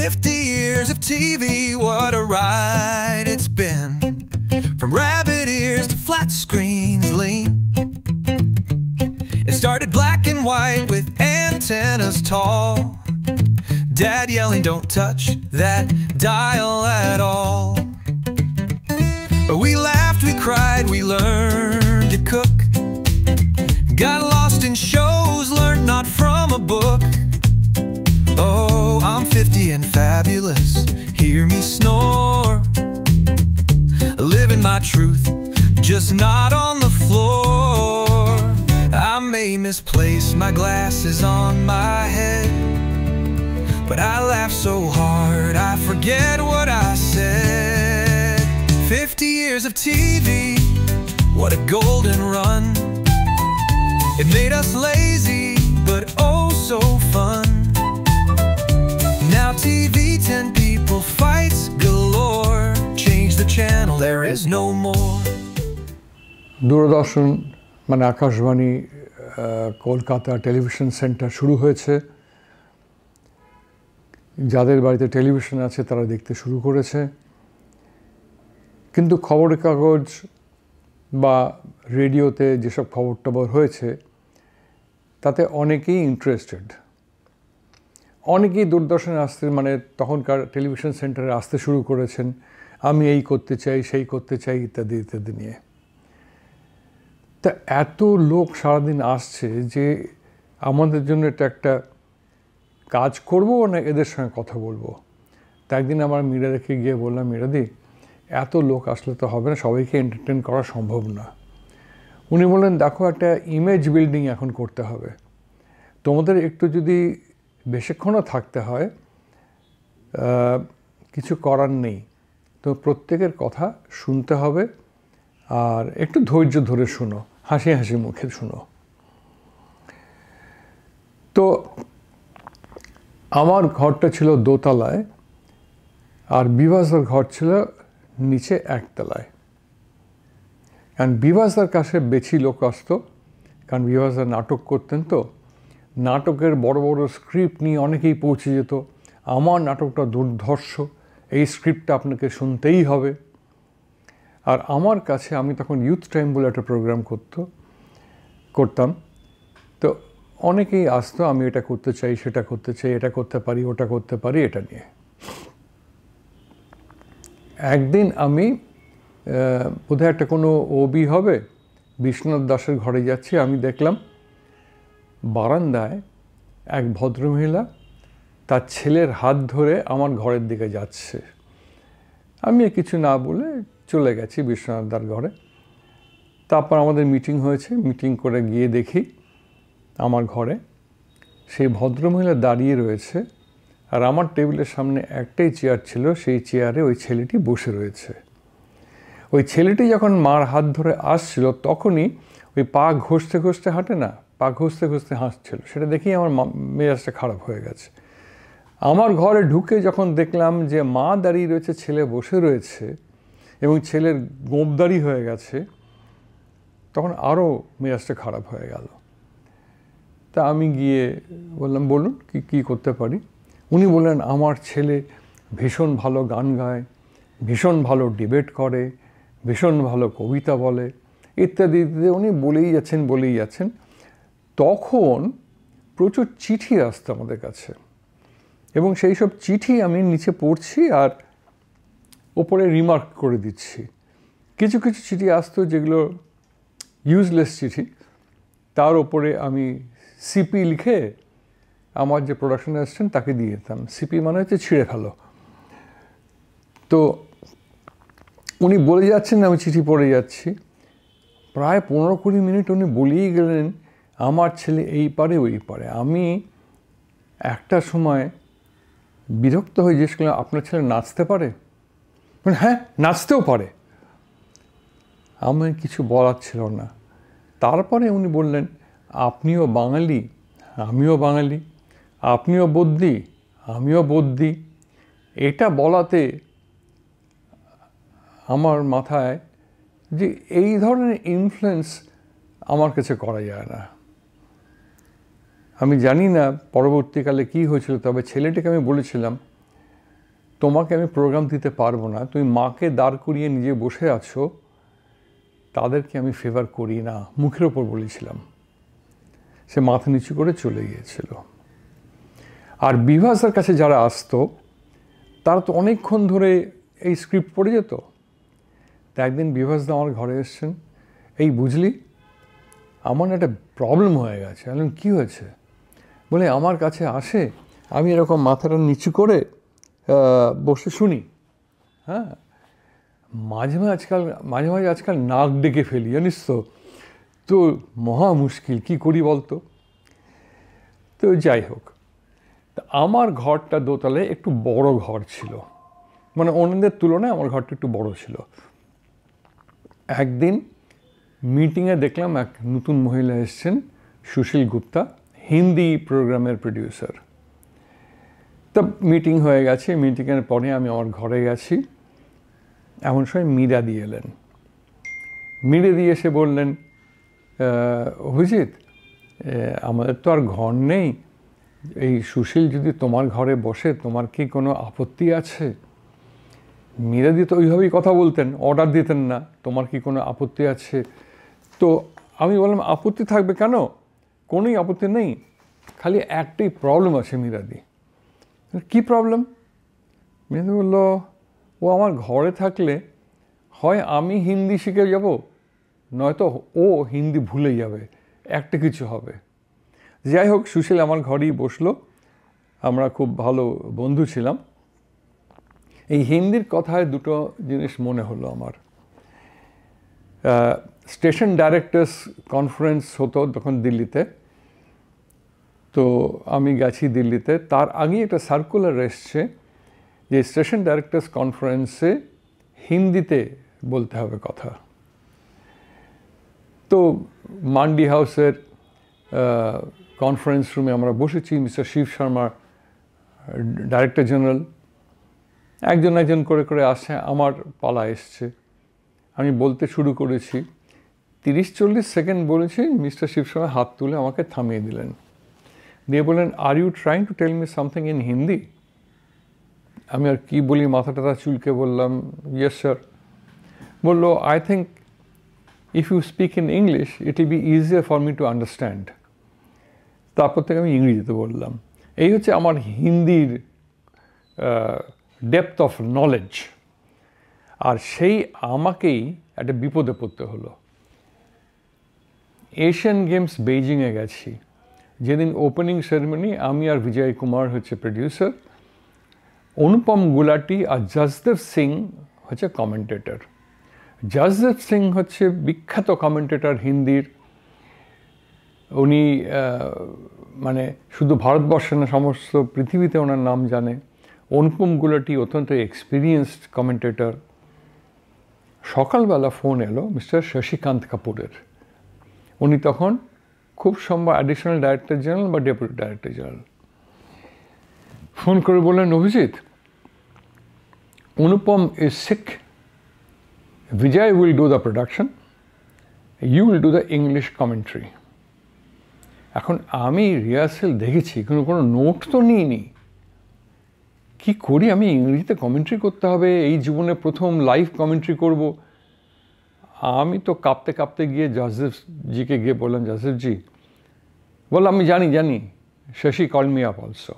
50 years of TV, what a ride it's been. From rabbit ears to flat screens lean. It started black and white with antennas tall. Dad yelling, don't touch that dial at all. But we laughed, we cried, we learned to cook. Got lost in shows, learned not from a book. Oh, I'm 50 and fabulous, hear me snore. Living my truth, just not on the floor. I may misplace my glasses on my head, but I laugh so hard I forget what I said. 50 years of TV, what a golden run. It made us lazy, but oh so fun. Now TV, 10 people, fights galore. Change the channel, there is no more. দূরদর্শন মানে Akashvani Kolkata television centre শুরু হয়েছে। যাদের বাড়িতে television আছে তারা দেখতে শুরু করেছে, কিন্তু খবরের কাগজ বা রেডিওতে যেসব খবর টবর হয়েছে তাতে অনেকেই ইন্টারেস্টেড। অনেকেই দূরদর্শনে আসতে মানে তখনকার টেলিভিশন সেন্টারে আসতে শুরু করেছেন, আমি এই করতে চাই, সেই করতে চাই, ইত্যাদি ইত্যাদি নিয়ে। তা এত লোক সারাদিন আসছে যে আমাদের জন্য এটা একটা কাজ করবো না এদের সঙ্গে কথা বলবো। তা একদিন আমার মীরাদিকে গিয়ে বললাম, মীরাদি এত লোক আসলে তো হবে না, সবাইকে এন্টারটেন করা সম্ভব না। উনি বললেন, দেখো একটা ইমেজ বিল্ডিং এখন করতে হবে, তোমাদের একটু যদি বেশিক্ষণও থাকতে হয় কিছু করার নেই, তো প্রত্যেকের কথা শুনতে হবে আর একটু ধৈর্য ধরে শুনো, হাসি হাসি মুখে শুনো। তো আমার ঘরটা ছিল দোতলায় আর বিভাসদার ঘর ছিল নিচে একতলায়। কারণ বিভাসদার কাছে বেশি লোক আসতো, কারণ বিভাসদা নাটক করতেন, তো নাটকের বড় বড় স্ক্রিপ্ট নিয়ে অনেকেই পৌঁছে যেত। আমার নাটকটা দুর্ধর্ষ, এই স্ক্রিপ্টটা আপনাকে শুনতেই হবে। আর আমার কাছে, আমি তখন ইউথ টাইম বলে একটা প্রোগ্রাম করতাম, তো অনেকেই আসতো, আমি এটা করতে চাই, সেটা করতে চাই, এটা করতে পারি, ওটা করতে পারি, এটা নিয়ে। একদিন আমি বোধহয় একটা কোনো ওবি হবে, বিশ্বনাথ দাসের ঘরে যাচ্ছি, আমি দেখলাম বারান্দায় এক ভদ্রমহিলা তার ছেলের হাত ধরে আমার ঘরের দিকে যাচ্ছে। আমি কিছু না বলে চলে গেছি বিশ্বনাথ দার ঘরে। তারপর আমাদের মিটিং হয়েছে, মিটিং করে গিয়ে দেখি আমার ঘরে সেই ভদ্রমহিলা দাঁড়িয়ে রয়েছে, আর আমার টেবিলের সামনে একটাই চেয়ার ছিল, সেই চেয়ারে ওই ছেলেটি বসে রয়েছে। ওই ছেলেটি যখন মার হাত ধরে আসছিল তখনই ওই পা ঘষতে ঘষতে হাঁটে না, পা ঘষতে ঘষতে হাসছিল। সেটা দেখেই আমার মেজাজটা খারাপ হয়ে গেছে। আমার ঘরে ঢুকে যখন দেখলাম যে মা দাঁড়িয়ে রয়েছে, ছেলে বসে রয়েছে এবং ছেলের গোঁপদারি হয়ে গেছে, তখন আরও মেজাজটা খারাপ হয়ে গেল। তা আমি গিয়ে বললাম, বলুন কী করতে পারি। উনি বললেন, আমার ছেলে ভীষণ ভালো গান গায়, ভীষণ ভালো ডিবেট করে, ভীষণ ভালো কবিতা বলে, ইত্যাদি ইত্যাদি। উনি বলেই যাচ্ছেন। তখন প্রচুর চিঠি আসতো আমাদের কাছে, এবং সেই সব চিঠি আমি নিচে পড়ছি আর ওপরে রিমার্ক করে দিচ্ছি। কিছু কিছু চিঠি আসতো যেগুলো ইউজলেস চিঠি, তার ওপরে আমি সিপি লিখে আমার যে প্রোডাকশন অ্যাসিস্ট্যান্ট তাকে দিয়ে দিতাম। সিপি মানে হচ্ছে ছিঁড়ে ফেলো। তো উনি বলে যাচ্ছেন, আমি চিঠি পড়ে যাচ্ছি। প্রায় 15-20 মিনিট উনি বলেই গেলেন, আমার ছেলে এই পারে ওই পারে। আমি একটা সময় বিরক্ত হয়ে জিজ্ঞেস করলাম, আপনার ছেলে নাচতে পারে? হ্যাঁ, নাচতেও পারে। আমার কিছু বলার ছিল না। তারপরে উনি বললেন, আপনিও বাঙালি, আমিও বাঙালি, আপনিও বদ্যি, আমিও বদ্যি। এটা বলাতে আমার মাথায় যে এই ধরনের ইনফ্লুয়েন্স আমার কাছে করা যায় না। আমি জানি না পরবর্তীকালে কি হয়েছিল, তবে ছেলেটিকে আমি বলেছিলাম তোমাকে আমি প্রোগ্রাম দিতে পারবো না, তুমি মাকে দাঁড় করিয়ে নিজে বসে আছো, তাদেরকে আমি ফেভার করি না, মুখের ওপর বলেছিলাম। সে মাথা নিচু করে চলে গিয়েছিল। আর বিভাসের কাছে যারা আসতো তারা তো অনেকক্ষণ ধরে এই স্ক্রিপ্ট পড়ে যেত। তা একদিন বিভাসদা আমার ঘরে এসছেন, এই বুঝলি আমার একটা প্রবলেম হয়ে গেছে। আমি বললাম, কী হয়েছে? বলে আমার কাছে আসে, আমি এরকম মাথাটা নিচু করে বসে শুনি, হ্যাঁ, মাঝে মাঝে আজকাল নাক ডেকে ফেলি, জানিস তো, তো মহা মুশকিল, কী করি বলতো। তো যাই হোক, তা আমার ঘরটা দোতলায় একটু বড় ঘর ছিল, মানে অন্যদের তুলনায় আমার ঘরটা একটু বড় ছিল। একদিন মিটিংয়ে দেখলাম এক নতুন মহিলা এসছেন, সুশীল গুপ্তা, হিন্দি প্রোগ্রামের প্রডিউসার। তা মিটিং হয়ে গেছে, মিটিংয়ের পরে আমি আমার ঘরে গেছি, এমন সময় মীরাদি এলেন। মীরাদি এসে বললেন, অভিজিৎ, আমাদের তো আর ঘর নেই, এই সুশীল যদি তোমার ঘরে বসে তোমার কি কোনো আপত্তি আছে? মীরাদি তো ওইভাবেই কথা বলতেন, অর্ডার দিতেন না, তোমার কি কোনো আপত্তি আছে? তো আমি বললাম, আপত্তি থাকবে কেন, কোনোই আপত্তি নেই, খালি একটাই প্রবলেম আছে মীরাদি। কী প্রবলেম? মীরাদি বলল, ও আমার ঘরে থাকলে হয় আমি হিন্দি শিখে যাব, নয়তো ও হিন্দি ভুলে যাবে, একটা কিছু হবে। যাই হোক, সুশীল আমার ঘরেই বসলো, আমরা খুব ভালো বন্ধু ছিলাম। এই হিন্দির কথায় দুটো জিনিস মনে হলো আমার। স্টেশন ডাইরেক্টর্স কনফারেন্স হতো তখন দিল্লিতে, তো আমি গেছি দিল্লিতে। তার আগেই একটা সার্কুলার এসছে যে স্টেশন ডাইরেক্টর্স কনফারেন্সে হিন্দিতে বলতে হবে কথা। তো মান্ডি হাউসের কনফারেন্স রুমে আমরা বসেছি, mister Shiv Sharma director general, একজন করে করে আসছে, আমার পালা এসছে। আমি বলতে শুরু করেছি, 30-40 সেকেন্ড বলেছি, মিস্টার শিব শর্মা হাত তুলে আমাকে থামিয়ে দিলেন, দিয়ে বললেন, are you trying to tell me something in Hindi? আমি আর কি বলি, মাথাটা চুলকে বললাম, ইয়েস স্যার। বললো, I think if you speak in English it will be easier for me to understand. তারপর থেকে আমি ইংরেজিতে বললাম। এই হচ্ছে আমার হিন্দির ডেপথ অফ নলেজ। আর সেই আমাকেই একটা বিপদে পড়তে হলো। এশিয়ান গেমস বেইজিংয়ে গেছি, যেদিন ওপেনিং সেরেমনি, আমি আর বিজয় কুমার হচ্ছে প্রডিউসার, অনুপম গুলাটি আর জসদেব সিং হচ্ছে কমেন্টেটর। জসদেব সিং হচ্ছে বিখ্যাত কমেন্টেটর হিন্দির। উনি মানে শুধু ভারতবর্ষে না, সমস্ত পৃথিবীতে ওনার নাম জানে। অনুপম গুলাটি অত্যন্ত এক্সপিরিয়েন্সড কমেন্টেটর। সকালবেলা ফোন এলো মিস্টার শশীকান্ত কাপুরের, উনি তখন খুব সম্ভব অ্যাডিশনাল ডাইরেক্টর জেনারেল বা ডেপুটি ডাইরেক্টর জেনারেল। ফোন করে বললেন, Abhijit, Anupam is sick, Vijay will do the production, you will do the English commentary. এখন আমি রিহার্সেল দেখেছি, কোনো নোট তো নিইনি, কি করি, আমি ইংরেজিতে কমেন্ট্রি করতে হবে, এই জীবনে প্রথম লাইভ কমেন্ট্রি করব। আমি তো কাঁপতে কাঁপতে গিয়ে জসদেবজিকে গিয়ে বললাম, জসদেবজি, বললাম, আমি জানি Shashi call me up also.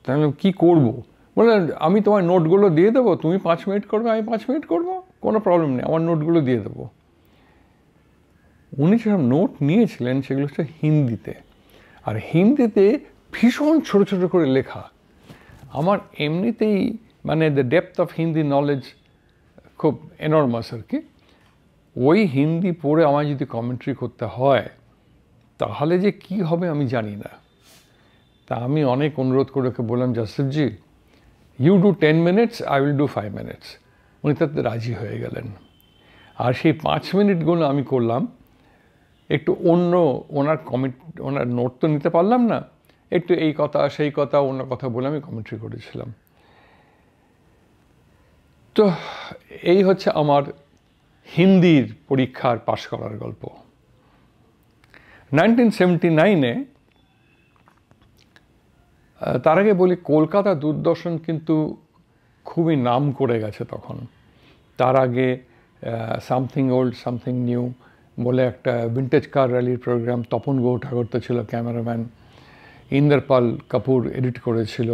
তাহলে কী করবো? বললেন, আমি তোমার নোটগুলো দিয়ে দেবো, তুমি 5 মিনিট করবে, আমি 5 মিনিট করবো, কোনো প্রবলেম নেই, আমার নোটগুলো দিয়ে দেবো। উনি যেসব নোট নিয়েছিলেন সেগুলো হচ্ছে হিন্দিতে, আর হিন্দিতে ভীষণ ছোট ছোট করে লেখা। আমার এমনিতেই মানে the depth of Hindi knowledge খুব এনর্মাস আর কি। ওই হিন্দি পড়ে আমায় যদি কমেন্ট্রি করতে হয় তাহলে যে কি হবে আমি জানি না। তা আমি অনেক অনুরোধ করে ওকে বললাম, Jasdevji, you do 10 minutes, I will do 5 minutes. উনি তাতে রাজি হয়ে গেলেন। আর সেই 5 মিনিটগুলো আমি করলাম একটু অন্য, ওনার নোট তো নিতে পারলাম না, একটু এই কথা সেই কথা অন্য কথা বলে আমি কমেন্ট্রি করেছিলাম। তো এই হচ্ছে আমার হিন্দির পরীক্ষার পাশ করার গল্প। 1979-এ তার আগে বলি কলকাতা দূরদর্শন কিন্তু খুবই নাম করে গেছে তখন। তার আগে সামথিং ওল্ড সামথিং নিউ বলে একটা ভিন্টেজ কার র্যালির প্রোগ্রাম তপন গৌঠাগর্ত ছিল ক্যামেরাম্যান, ইন্দ্রপাল কাপুর এডিট করেছিল।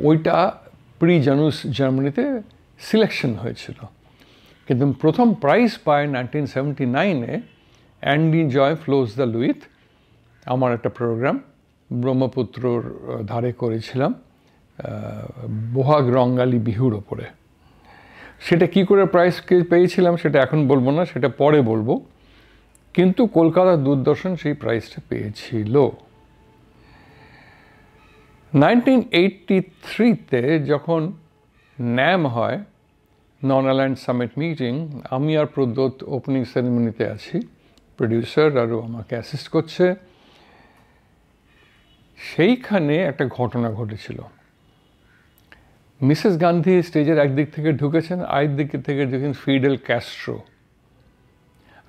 ওইটা প্রি জানুস জার্মানিতে সিলেকশন হয়েছিল, কিন্তু প্রথম প্রাইজ পায় 1979-এ অ্যান্ডি জয় ফ্লোজ দ্য লুইথ, আমার একটা প্রোগ্রাম ব্রহ্মপুত্রর ধারে করেছিলাম বোহাগ রঙ্গালী বিহুর ওপরে। সেটা কি করে প্রাইজ পেয়েছিলাম সেটা এখন বলবো না, সেটা পরে বলবো, কিন্তু কলকাতা দূরদর্শন সেই প্রাইজটা পেয়েছিল। 1983-তে যখন ন্যাম হয়, নন অ্যালায়েন্স সামিট মিটিং, আমি আর প্রদ্যোৎ ওপেনিং সেরেমনিতে আছি, প্রডিউসার আরও আমাকে অ্যাসিস্ট করছে। সেইখানে একটা ঘটনা ঘটেছিল। মিসেস গান্ধী স্টেজের একদিক থেকে ঢুকেছেন, আরেক দিক থেকে ঢুকেছেন ফিডেল ক্যাস্ট্রো।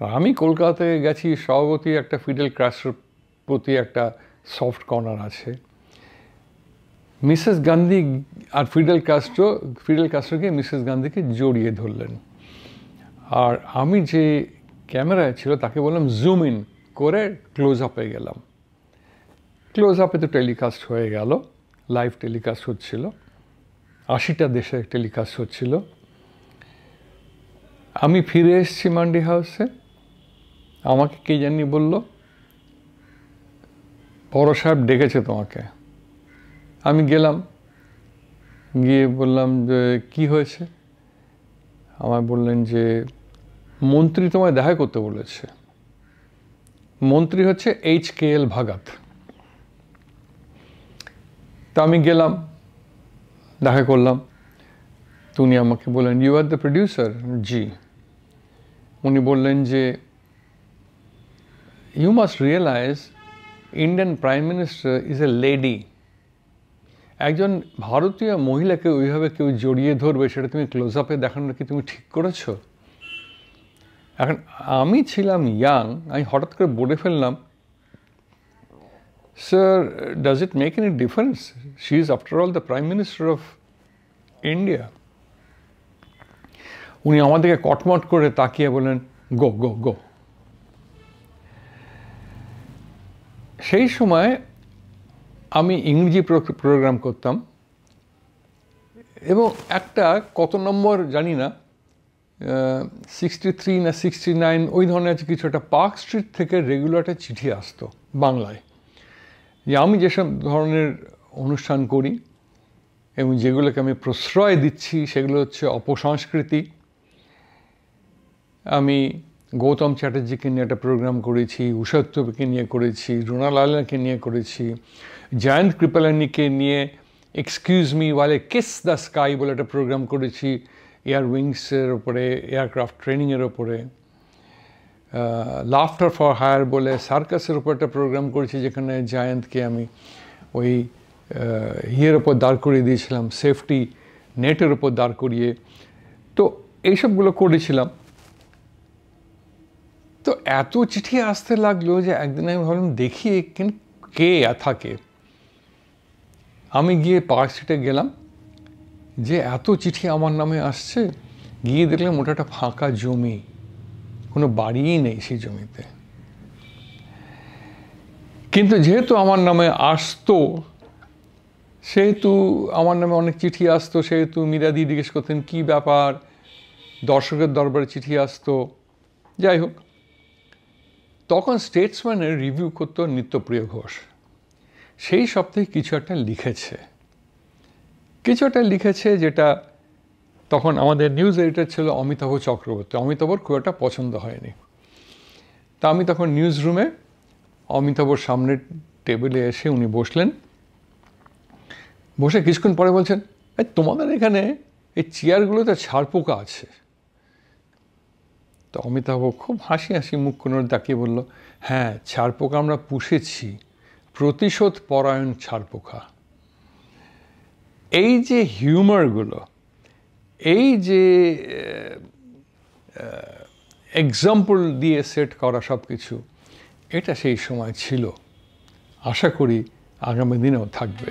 আর আমি কলকাতায় গেছি স্বভাবতই একটা ফিডেল ক্যাস্ট্রোর প্রতি একটা সফট কর্নার আছে। মিসেস গান্ধী আর ফিডেল ক্যাস্ট্রোকে মিসেস গান্ধীকে জড়িয়ে ধরলেন, আর আমি যে ক্যামেরায় ছিল তাকে বললাম জুম ইন করে ক্লোজ আপে গেলাম। ক্লোজ আপে তো টেলিকাস্ট হয়ে গেল, লাইভ টেলিকাস্ট হচ্ছিল, 80টা দেশে টেলিকাস্ট হচ্ছিল। আমি ফিরে এসেছি মান্ডি হাউসে, আমাকে কে জানি বলল বড় সাহেব ডেকেছে তোমাকে। আমি গেলাম, গিয়ে বললাম যে কি হয়েছে। আমায় বললেন যে মন্ত্রী তোমায় দেখা করতে বলেছে। মন্ত্রী হচ্ছে HKL ভাগাত। তা আমি গেলাম, দেখা করলাম। তো উনি আমাকে বললেন ইউ আর দ্য প্রডিউসার? জি। উনি বললেন যে you must realise Indian prime minister is a lady. একজন ভারতীয় মহিলাকে ওইভাবে কেউ জড়িয়ে ধরবে সেটা তুমি ক্লোজ আপে দেখানোর কি তুমি ঠিক করেছো? এখন আমি ছিলাম ইয়াং, আমি হঠাৎ করে বলে ফেললাম sir does it make any difference, she is after all the prime minister of India. উনি আমাদেরকে কটমট করে তাকিয়ে বলেন গো গো গো। সেই সময় আমি ইংরেজি প্রোগ্রাম করতাম এবং একটা কত নম্বর জানি না, 63 না 69 ওই ধরনের আছে কিছু, একটা পার্ক স্ট্রিট থেকে রেগুলার একটা চিঠি আসতো বাংলায় যে আমি যেসব ধরনের অনুষ্ঠান করি এবং যেগুলোকে আমি প্রশ্রয় দিচ্ছি সেগুলো হচ্ছে অপসংস্কৃতি। আমি গৌতম চ্যাটার্জিকে নিয়ে একটা প্রোগ্রাম করেছি, উষাত্তকে নিয়ে করেছি, রোনা লালাকে নিয়ে করেছি, জয়ন্ত কৃপালানিকে নিয়ে এক্সকিউজ মি ওয়ালে কিস দ্য স্কাই বলে একটা প্রোগ্রাম করেছি এয়ার উইংসের ওপরে, এয়ারক্রাফট ট্রেনিংয়ের ওপরে। লাফটার ফর হায়ার বলে সার্কাসের ওপর একটা প্রোগ্রাম করেছি যেখানে জয়ন্তকে আমি ওই ইয়ের ওপর দাঁড় করিয়ে দিয়েছিলাম, সেফটি নেটের ওপর দাঁড় করিয়ে। তো এইসবগুলো করেছিলাম। তো এত চিঠি আসতে লাগলো যে একদিন আমি ভাবলাম দেখি এখানে কে থাকে। আমি গিয়ে পার্ক স্ট্রিটে গেলাম, যে এত চিঠি আমার নামে আসছে, গিয়ে দেখলাম ওটা একটা ফাঁকা জমি, কোনো বাড়িই নেই সেই জমিতে। কিন্তু যেহেতু আমার নামে আসতো, সেহেতু আমার নামে অনেক চিঠি আসতো, সেহেতু মীরাদি জিজ্ঞেস করতেন কী ব্যাপার, দর্শকের দরবারে চিঠি আসতো। যাই হোক, তখন স্টেটসম্যানের রিভিউ করতো নিত্যপ্রিয় ঘোষ। সেই সপ্তাহে কিছু একটা লিখেছে যেটা তখন আমাদের নিউজ এডিটর ছিল অমিতাভ চক্রবর্তী। অমিতাভর খুব একটা পছন্দ হয়নি। তা আমি তখন নিউজ রুমে অমিতাভর সামনের টেবিলে এসে উনি বসলেন, বসে কিছুক্ষণ পরে বলছেন তোমাদের এখানে এই চেয়ারগুলোতে ছারপোকা আছে। তো অমিতাভ খুব হাসি হাসি মুখ কোনো তাকিয়ে বলল হ্যাঁ, ছারপোকা আমরা পুষেছি, প্রতিশোধ পরায়ণ ছারপোকা। এই যে হিউমারগুলো, এই যে এক্সাম্পল দিয়ে সেট করা সব কিছু, এটা সেই সময় ছিল। আশা করি আগামী দিনেও থাকবে।